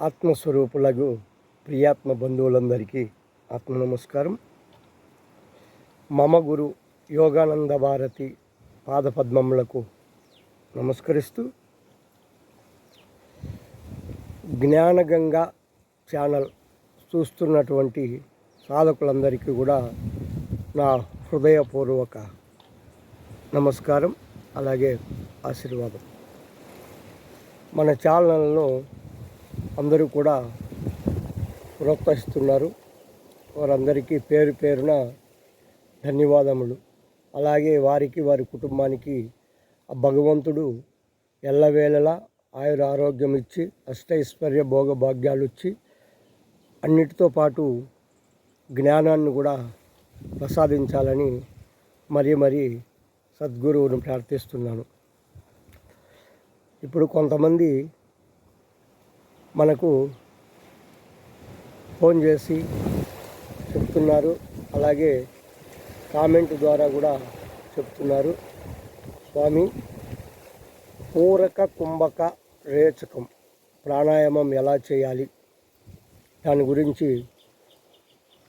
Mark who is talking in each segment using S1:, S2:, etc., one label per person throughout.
S1: ఆత్మస్వరూపులకు ప్రియాత్మ బంధువులందరికీ ఆత్మ నమస్కారం. మమ గురు యోగానంద భారతి పాదపద్మములకు నమస్కరిస్తూ జ్ఞానగంగా ఛానల్ చూస్తున్నటువంటి సాధకులందరికీ కూడా నా హృదయపూర్వక నమస్కారం, అలాగే ఆశీర్వాదం. మన ఛానల్ను అందరూ కూడా ప్రోత్సహిస్తున్నారు. వారందరికీ పేరు పేరున ధన్యవాదములు. అలాగే వారికి, వారి కుటుంబానికి ఆ భగవంతుడు ఎల్లవేళలా ఆయుర ఆరోగ్యం ఇచ్చి అష్టైశ్వర్య భోగ భాగ్యాలు ఇచ్చి అన్నిటితో పాటు జ్ఞానాన్ని కూడా ప్రసాదించాలని మరీ సద్గురువును ప్రార్థిస్తున్నాను. ఇప్పుడు కొంతమంది మనకు ఫోన్ చేసి చెప్తున్నారు, అలాగే కామెంట్ ద్వారా కూడా చెప్తున్నారు. స్వామి, పూరక కుంభక రేచకం ప్రాణాయామం ఎలా చేయాలి, దాని గురించి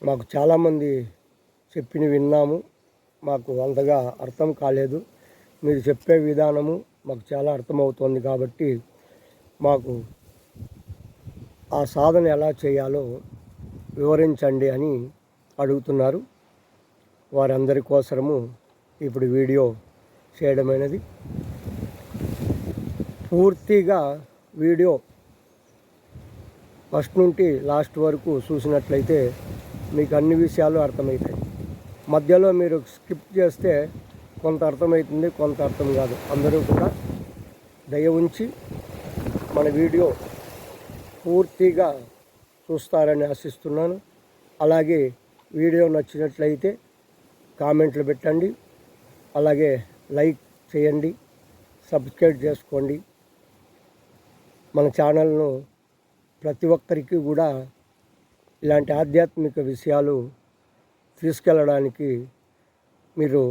S1: మాకు చాలామంది చెప్పిన విన్నాము, మాకు అంతగా అర్థం కాలేదు. మీరు చెప్పే విధానము మాకు చాలా అర్థమవుతోంది కాబట్టి మాకు ఆ సాధన ఎలా చేయాలో వివరించండి అని అడుగుతున్నారు. వారందరి కోసము ఇప్పుడు వీడియో చేయడమైనది. పూర్తిగా వీడియో ఫస్ట్ నుండి లాస్ట్ వరకు చూసినట్లయితే మీకు అన్ని విషయాలు అర్థమవుతాయి. మధ్యలో మీరు స్కిప్ చేస్తే కొంత అర్థమవుతుంది, కొంత అర్థం కాదు. అందరూ కూడా దయ ఉంచి మన వీడియో పూర్తిగా చూస్తారని ఆశిస్తున్నాను. అలాగే వీడియో నచ్చినట్లయితే కామెంట్లు పెట్టండి, అలాగే లైక్ చేయండి, సబ్స్క్రైబ్ చేసుకోండి. మన ఛానల్ను ప్రతి ఒక్కరికి కూడా ఇలాంటి ఆధ్యాత్మిక విషయాలు తీసుకెళ్ళడానికి మీరు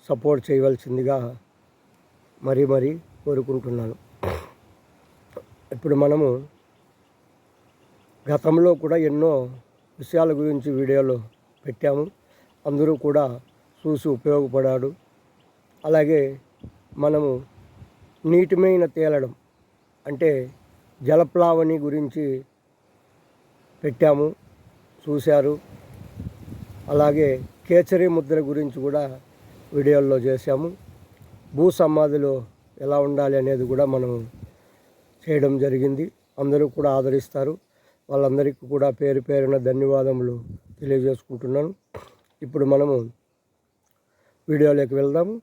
S1: సపోర్ట్ చేయవలసిందిగా మరీ కోరుకుంటున్నాను. ఇప్పుడు మనము గతంలో కూడా ఎన్నో విషయాల గురించి వీడియోలు పెట్టాము. అందరూ కూడా చూసి ఉపయోగపడాడు. అలాగే మనము నీటిమైన తేలడం అంటే జలప్లావణి గురించి పెట్టాము, చూశారు. అలాగే కేచరి ముద్ర గురించి కూడా వీడియోల్లో చేశాము. భూ సమాధిలో ఎలా ఉండాలి అనేది కూడా మనం చేయడం జరిగింది. అందరూ కూడా ఆదరిస్తారు. వాళ్ళందరికీ కూడా పేరు పేరున ధన్యవాదములు తెలియజేసుకుంటున్నాను. ఇప్పుడు మనము వీడియోలోకి వెళ్దాము.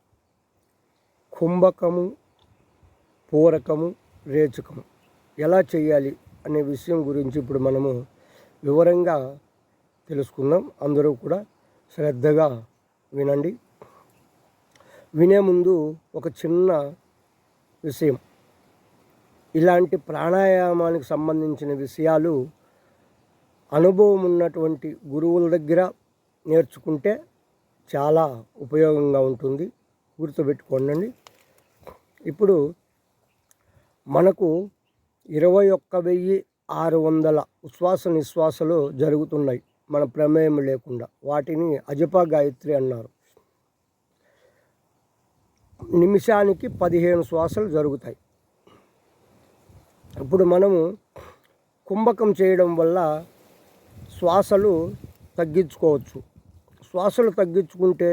S1: కుంభకము, పూరకము, రేచకము ఎలా చేయాలి అనే విషయం గురించి ఇప్పుడు మనము వివరంగా తెలుసుకుందాం. అందరూ కూడా శ్రద్ధగా వినండి. వినే ముందు ఒక చిన్న విషయం, ఇలాంటి ప్రాణాయామానికి సంబంధించిన విషయాలు అనుభవం ఉన్నటువంటి గురువుల దగ్గర నేర్చుకుంటే చాలా ఉపయోగంగా ఉంటుంది, గుర్తుపెట్టుకోండి. ఇప్పుడు మనకు 21,600 ఉచ్ఛ్వాస నిశ్వాసలు జరుగుతున్నాయి మన ప్రమేయం లేకుండా. వాటిని అజప గాయత్రి అన్నారు. నిమిషానికి 15 శ్వాసలు జరుగుతాయి. ఇప్పుడు మనము కుంభకం చేయడం వల్ల శ్వాసలు తగ్గించుకోవచ్చు. శ్వాసలు తగ్గించుకుంటే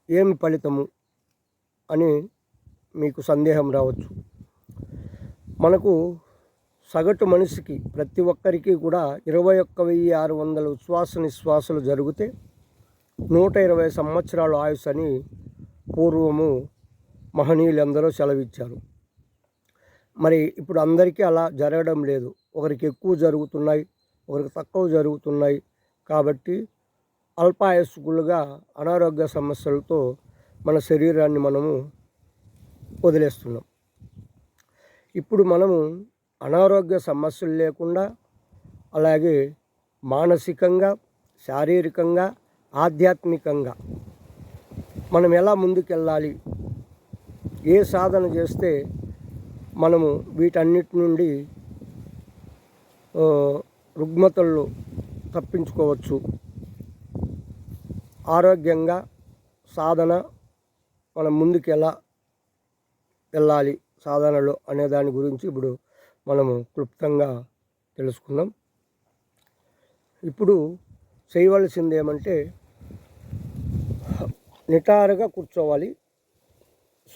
S1: ఏమి ఫలితము అని మీకు సందేహం రావచ్చు. మనకు సగటు మనిషికి ప్రతి ఒక్కరికి కూడా 21,600 ఉచ్ఛ్వాస నిశ్వాసలు జరిగితే 120 సంవత్సరాలు ఆయుష్ అని పూర్వము మహనీయులందరూ సెలవిచ్చారు. మరి ఇప్పుడు అందరికీ అలా జరగడం లేదు. ఒకరికి ఎక్కువ జరుగుతున్నాయి, ఒకరికి తక్కువ జరుగుతున్నాయి. కాబట్టి అల్పాయుష్కులుగా అనారోగ్య సమస్యలతో మన శరీరాన్ని మనము వదిలేస్తున్నాం. ఇప్పుడు మనము అనారోగ్య సమస్యలు లేకుండా, అలాగే మానసికంగా, శారీరకంగా, ఆధ్యాత్మికంగా మనం ఎలా ముందుకెళ్ళాలి, ఏ సాధన చేస్తే మనము వీటన్నిటి నుండి రుగ్మతలు తప్పించుకోవచ్చు. ఆరోగ్యంగా సాధన మనం ముందుకు ఎలా వెళ్ళాలి సాధనలో అనే దాని గురించి ఇప్పుడు మనము క్లుప్తంగా తెలుసుకుందాం. ఇప్పుడు చేయవలసింది ఏమంటే నిటారుగా కూర్చోవాలి.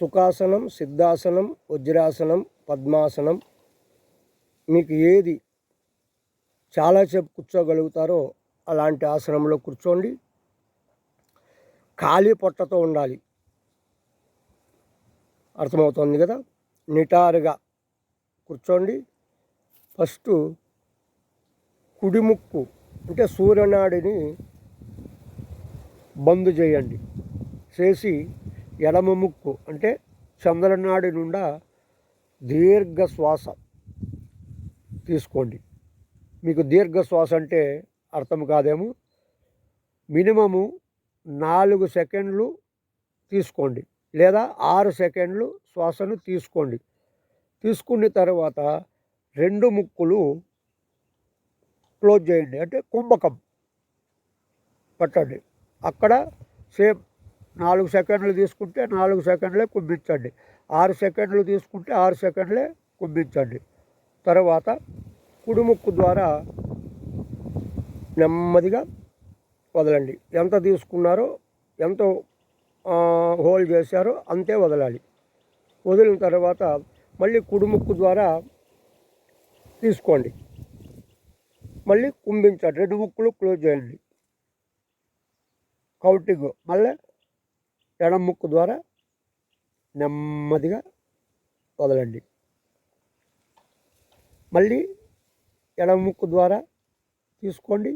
S1: సుఖాసనం, సిద్ధాసనం, వజ్రాసనం, పద్మాసనం, మీకు ఏది చాలాసేపు కూర్చోగలుగుతారో అలాంటి ఆసనంలో కూర్చోండి. ఖాళీ పొట్టతో ఉండాలి. అర్థమవుతుంది కదా. నిటారుగా కూర్చోండి. ఫస్ట్ కుడి ముక్కు అంటే సూర్యనాడిని బంద్ చేయండి. చేసి ఎడమ ముక్కు అంటే చంద్రనాడి నుండా దీర్ఘ శ్వాస తీసుకోండి. మీకు దీర్ఘ శ్వాస అంటే అర్థం కాదేమో. మినిమము 4 సెకండ్లు తీసుకోండి లేదా 6 సెకండ్లు శ్వాసను తీసుకోండి. తీసుకున్న తర్వాత 2 ముక్కులు క్లోజ్ చేయండి, అంటే కుంభకం పట్టండి. అక్కడ సేమ్ 4 సెకండ్లు తీసుకుంటే 4 సెకండ్లే కుంభించండి. 6 సెకండ్లు తీసుకుంటే 6 సెకండ్లే కుంభించండి. తర్వాత కుడి ముక్కు ద్వారా నెమ్మదిగా వదలండి. ఎంత తీసుకున్నారో ఎంత హోల్డ్ చేశారో అంతే వదలాలి. వదిలిన తర్వాత మళ్ళీ కుడి ముక్కు ద్వారా తీసుకోండి, మళ్ళీ కుంభించండి. 2 ముక్కులు క్లోజ్ చేయండి. కౌంటింగ్ మళ్ళీ ఎడమ ముక్కు ద్వారా నెమ్మదిగా వదలండి. మళ్ళీ ఎడమ ముక్కు ద్వారా తీసుకోండి,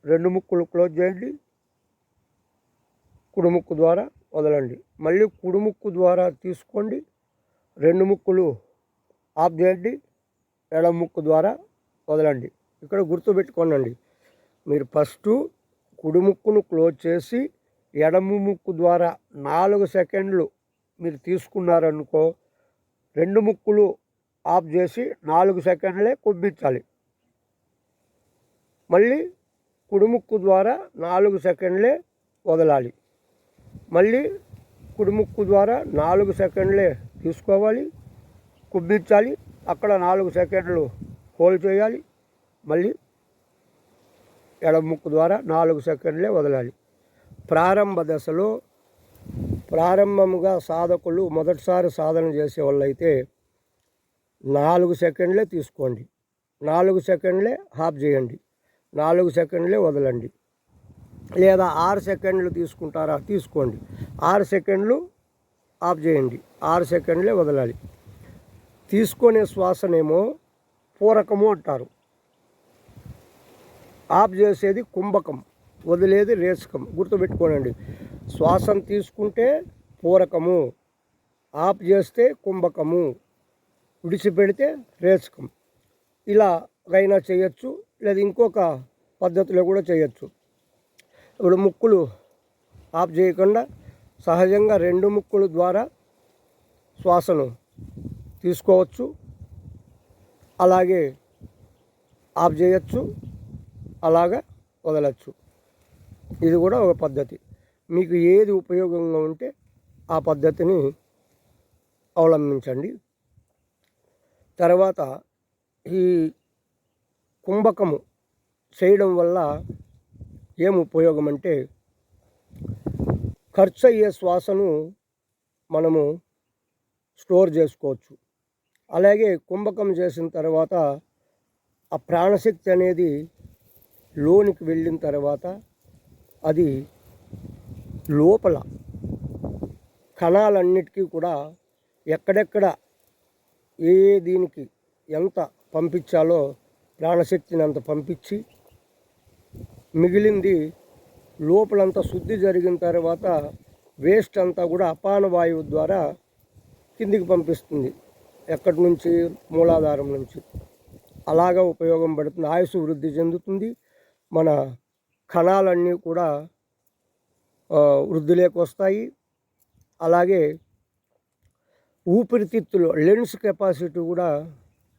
S1: 2 ముక్కులు క్లోజ్ చేయండి, కుడి ముక్కు ద్వారా వదలండి. మళ్ళీ కుడి ముక్కు ద్వారా తీసుకోండి, 2 ముక్కులు ఆఫ్ చేయండి, ఎడమ ముక్కు ద్వారా వదలండి. ఇక్కడ గుర్తుపెట్టుకోండి, మీరు ఫస్టు కుడి ముక్కును క్లోజ్ చేసి ఎడమ ముక్కు ద్వారా 4 సెకండ్లు మీరు తీసుకున్నారనుకో, 2 ముక్కులు ఆఫ్ చేసి 4 సెకండ్లే కుంభించాలి. మళ్ళీ కుడి ముక్కు ద్వారా 4 సెకండ్లే వదలాలి. మళ్ళీ కుడి ముక్కు ద్వారా 4 సెకండ్లే తీసుకోవాలి, కుంభించాలి. అక్కడ 4 సెకండ్లు హోల్డ్ చేయాలి. మళ్ళీ ఎడమ ముక్కు ద్వారా 4 సెకండ్లే వదలాలి. ప్రారంభ దశలో ప్రారంభముగా సాధకులు మొదటిసారి సాధన చేసే వాళ్ళైతే 4 సెకండ్లే తీసుకోండి, 4 సెకండ్లే ఆఫ్ చేయండి, 4 సెకండ్లే వదలండి. లేదా 6 సెకండ్లు తీసుకుంటారా తీసుకోండి, 6 సెకండ్లు ఆఫ్ చేయండి, 6 సెకండ్లే వదలాలి. తీసుకునే శ్వాసనేమో పూరకము అంటారు. ఆఫ్ చేసేది కుంభకం, వదిలేది రేచకం. గుర్తుపెట్టుకోనండి, శ్వాసను తీసుకుంటే పూరకము, ఆఫ్ చేస్తే కుంభకము, విడిచిపెడితే రేచకం. ఇలాగైనా చేయొచ్చు, లేదా ఇంకొక పద్ధతిలో కూడా చేయొచ్చు. ఇప్పుడు ముక్కులు ఆఫ్ చేయకుండా సహజంగా 2 ముక్కుల ద్వారా శ్వాసను తీసుకోవచ్చు, అలాగే ఆఫ్ చేయొచ్చు, అలాగా వదలచ్చు. ఇది కూడా ఒక పద్ధతి. మీకు ఏది ఉపయోగంగా ఉంటే ఆ పద్ధతిని అవలంబించండి. తర్వాత ఈ కుంభకము చేయడం వల్ల ఏం ఉపయోగం అంటే, ఖర్చు అయ్యే శ్వాసను మనము స్టోర్ చేసుకోవచ్చు. అలాగే కుంభకం చేసిన తర్వాత ఆ ప్రాణశక్తి అనేది లోనికి వెళ్ళిన తర్వాత అది లోపల కణాలన్నిటికీ కూడా ఎక్కడెక్కడ ఏ దీనికి ఎంత పంపించాలో ప్రాణశక్తిని అంత పంపించి, మిగిలింది లోపలంతా శుద్ధి జరిగిన తర్వాత వేస్ట్ అంతా కూడా అపాన వాయువు ద్వారా కిందికి పంపిస్తుంది. ఎక్కడి నుంచి? మూలాధారం నుంచి. అలాగా ఉపయోగం పడుతుంది. ఆయుసు వృద్ధి చెందుతుంది. మన కణాలన్నీ కూడా వృద్ధిలోకి వస్తాయి. అలాగే ఊపిరితిత్తులో లెన్స్ కెపాసిటీ కూడా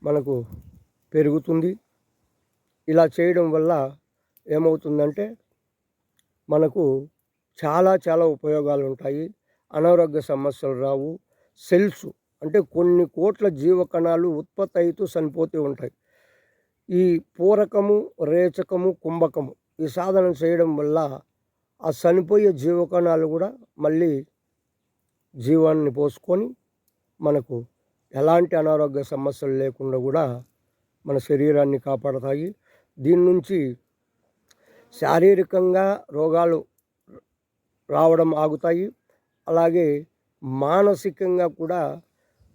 S1: మనకు పెరుగుతుంది. ఇలా చేయడం వల్ల ఏమవుతుందంటే మనకు చాలా చాలా ఉపయోగాలు ఉంటాయి. అనారోగ్య సమస్యలు రావు. సెల్స్ అంటే కొన్ని కోట్ల జీవకణాలు ఉత్పత్తి అవుతూ చనిపోతూ ఉంటాయి. ఈ పూరకము, రేచకము, కుంభకము ఈ సాధన చేయడం వల్ల ఆ చనిపోయే జీవకణాలు కూడా మళ్ళీ జీవాన్ని పోసుకొని మనకు ఎలాంటి అనారోగ్య సమస్యలు లేకుండా కూడా మన శరీరాన్ని కాపాడతాయి. దీని నుంచి శారీరకంగా రోగాలు రావడం ఆగుతాయి. అలాగే మానసికంగా కూడా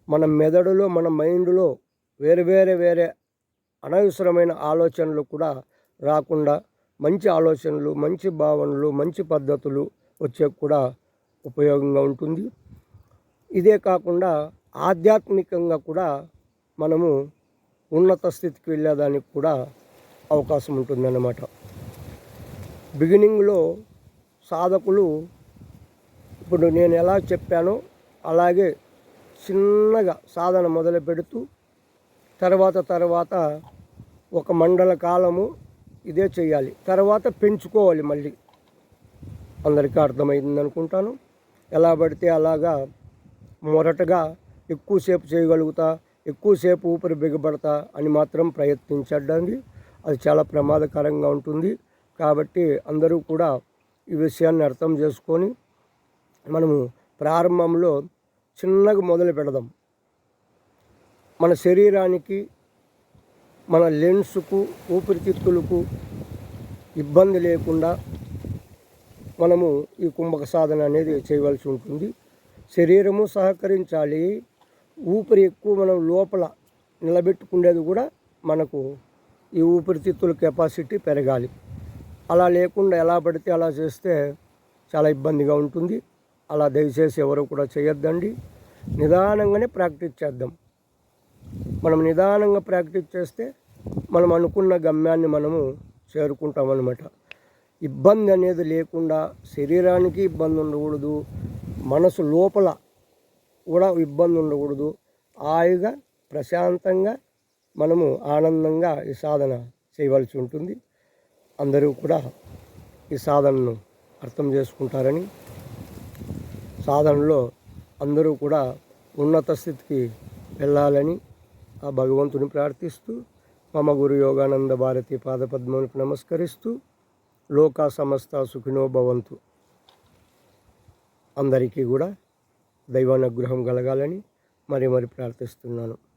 S1: మన మెదడులో, మన మైండ్లో వేరే అనవసరమైన ఆలోచనలు కూడా రాకుండా మంచి ఆలోచనలు, మంచి భావనలు, మంచి పద్ధతులు వచ్చే కూడా ఉపయోగంగా ఉంటుంది. ఇదే కాకుండా ఆధ్యాత్మికంగా కూడా మనము ఉన్నత స్థితికి వెళ్ళేదానికి కూడా అవకాశం ఉంటుందన్నమాట. బిగినింగ్లో సాధకులు ఇప్పుడు నేను ఎలా చెప్పానో అలాగే చిన్నగా సాధన మొదలు పెడుతూ తర్వాత ఒక మండల కాలము ఇదే చేయాలి. తర్వాత పెంచుకోవాలి. మళ్ళీ అందరికీ అర్థమైంది అనుకుంటాను. ఎలా పడితే అలాగా మొరటగా ఎక్కువసేపు చేయగలుగుతా, ఎక్కువసేపు ఊపిరి బిగబడతా అని మాత్రం ప్రయత్నించండి. అది చాలా ప్రమాదకరంగా ఉంటుంది. కాబట్టి అందరూ కూడా ఈ విషయాన్ని అర్థం చేసుకొని మనము ప్రారంభంలో చిన్నగా మొదలు పెడదాం. మన శరీరానికి, మన లెన్స్కు, ఊపిరితిత్తులకు ఇబ్బంది లేకుండా మనము ఈ కుంభక సాధన అనేది చేయవలసి ఉంటుంది. శరీరము సహకరించాలి. ఊపిరి ఎక్కువ మనం లోపల నిలబెట్టుకునేది కూడా మనకు ఈ ఊపిరితిత్తుల కెపాసిటీ పెరగాలి. అలా లేకుండా ఎలా పడితే అలా చేస్తే చాలా ఇబ్బందిగా ఉంటుంది. అలా దయచేసి ఎవరు కూడా చేయొద్దండి. నిదానంగానే ప్రాక్టీస్ చేద్దాం. మనం నిదానంగా ప్రాక్టీస్ చేస్తే మనం అనుకున్న గమ్యాన్ని మనము చేరుకుంటామన్నమాట. ఇబ్బంది అనేది లేకుండా శరీరానికి ఇబ్బంది ఉండకూడదు, మనసు లోపల కూడా ఇబ్బంది ఉండకూడదు. హాయిగా ప్రశాంతంగా మనము ఆనందంగా ఈ సాధన చేయవలసి ఉంటుంది. అందరూ కూడా ఈ సాధనను అర్థం చేసుకుంటారని, సాధనలో అందరూ కూడా ఉన్నత స్థితికి వెళ్ళాలని ఆ భగవంతుని ప్రార్థిస్తూ మమ గురు యోగానంద భారతి పాదపద్మములకు నమస్కరిస్తూ లోకా సమస్త సుఖినో భవంతు. అందరికీ కూడా దైవానుగ్రహం కలగాలని మరి ప్రార్థిస్తున్నాను.